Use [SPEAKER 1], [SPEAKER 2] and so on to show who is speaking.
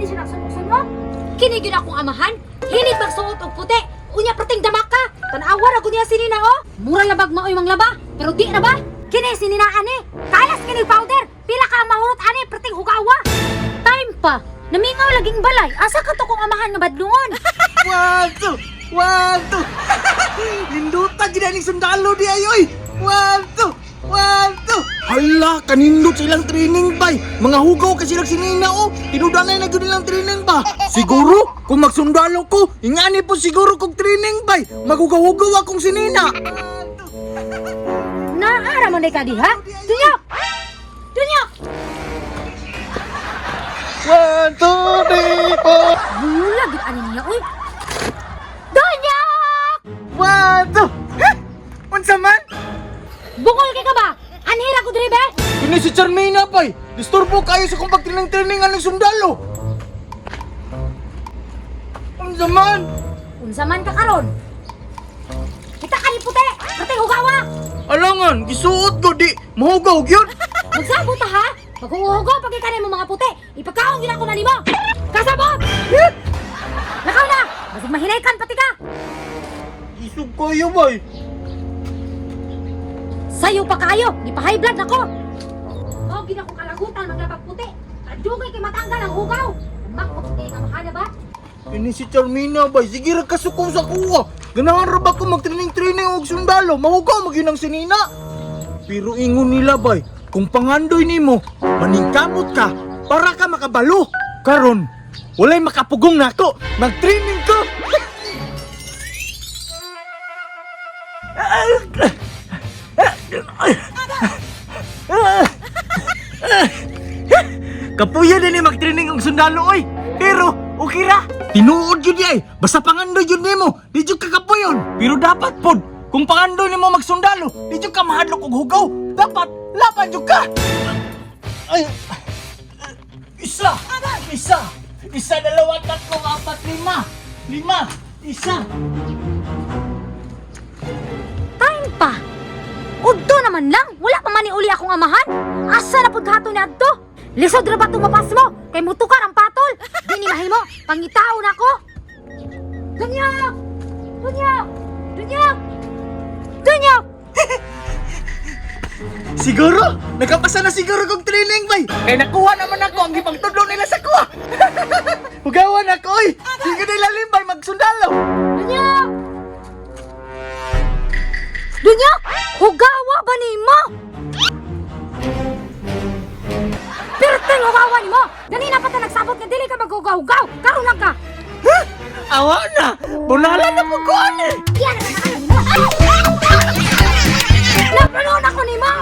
[SPEAKER 1] ni siya nagsunod mo? Kini gyud akong amahan, hinit magsuot og puti. Unya perting damak ka. Tanawa ra gud niya sinina oh. Mura labag maoy mang laba, pero di na ba? Kini sinina ani. Kalas kini powder. Pila ka mahurot ani perting hugawa. Time pa. Namingaw laging balay. Asa ka to kung amahan nga badlungon?
[SPEAKER 2] Wag to! Ninduta gina ning sundalo di ayoy! Wag to! Hala, kanindot silang training bay! Mga hugaw kasi silang sinina o! Tinudanay na gud nilang training ba? Siguro, kung magsundalo ko, ingani po siguro kong training bay! Maghugaw-hugaw akong sinina!
[SPEAKER 1] Naara mo ka di ha? Tunyok! Tunyok!
[SPEAKER 2] 1, 2, 3, 4!
[SPEAKER 1] Bulag gud ani niya uy. Tunyok!
[SPEAKER 2] 1, 2! Unsa man?
[SPEAKER 1] Bungol kay ka ba? Anhira ko diri be?
[SPEAKER 2] Kini si Charmina bay! Disturbo kayo sa kung pagtraining-trainingan ng sundalo! Unsa man?
[SPEAKER 1] Unsa man ka karon? Kita ka ni puti, perting hugawa.
[SPEAKER 2] Alangan, gisuot ko di! Mahugaw gyud!
[SPEAKER 1] Magsabot ta ha? Maghuhugaw pag ikanay mo mga puti. Ipagkaon gina ko na nimo. Kasabot! Nakaw na! Basig mahinaykan pati ka!
[SPEAKER 2] Isog kayo bay!
[SPEAKER 1] Sayo pa kayo! Gipa-high blood ako! O, gina ko kalagutan maglabag puti. Kadugay kay matanggal ang hugaw. Makputi nga mahana ba?
[SPEAKER 2] Ini si Charmina bay, sige ra kasukong sa kuha. Ganahan ra ba ko magtraining-training og sundalo, mahugaw magyud ang sinina. Pero ingon nila bay, kung pangandoy nimo, maningkamot ka para ka makabalo. Karon, walay makapugong nako, mag-training ka. Kapuya din mag-training og sundalo oy. Pero okay ra. Tinuod yun ay, basta pangandoy yun nimo, di jud ka kapuyon. Pero dapat pod, kung pangandoy nimo magsundalo, di jud ka mahadlok og hugaw. Dapat laban jud ka. Ay. Isa, dalawa, tatlo, apat, lima, isa.
[SPEAKER 1] Time pa! Udto naman lang! Wala pa man ni uli akong amahan! Asa na pud hato na adto? Lisod ra ba itong mapas mo? Kay mutukar ang patol! Di ni mahimo! Pangitao na ko! Dunyok! Dunyok! Dunyok! Dunyok!
[SPEAKER 2] Siguro, nakapasa na siguro kong training bay. Kaya nakuha naman ako ang ipagtudlo nila sa kuha. Hugawan ako oy. Sige nila limbay magsundalo.
[SPEAKER 1] Dunyok! Dunyok! Hugawa ba ni mo? Pero ting hugawa ni mo! Ganina pa ta nagsabot nga dili ka maghugaw-hugaw! Karon lang ka!
[SPEAKER 2] Awa na. Bunala na po ko eh.
[SPEAKER 1] Yan ang mga ni mo! Napunon ako ni mo!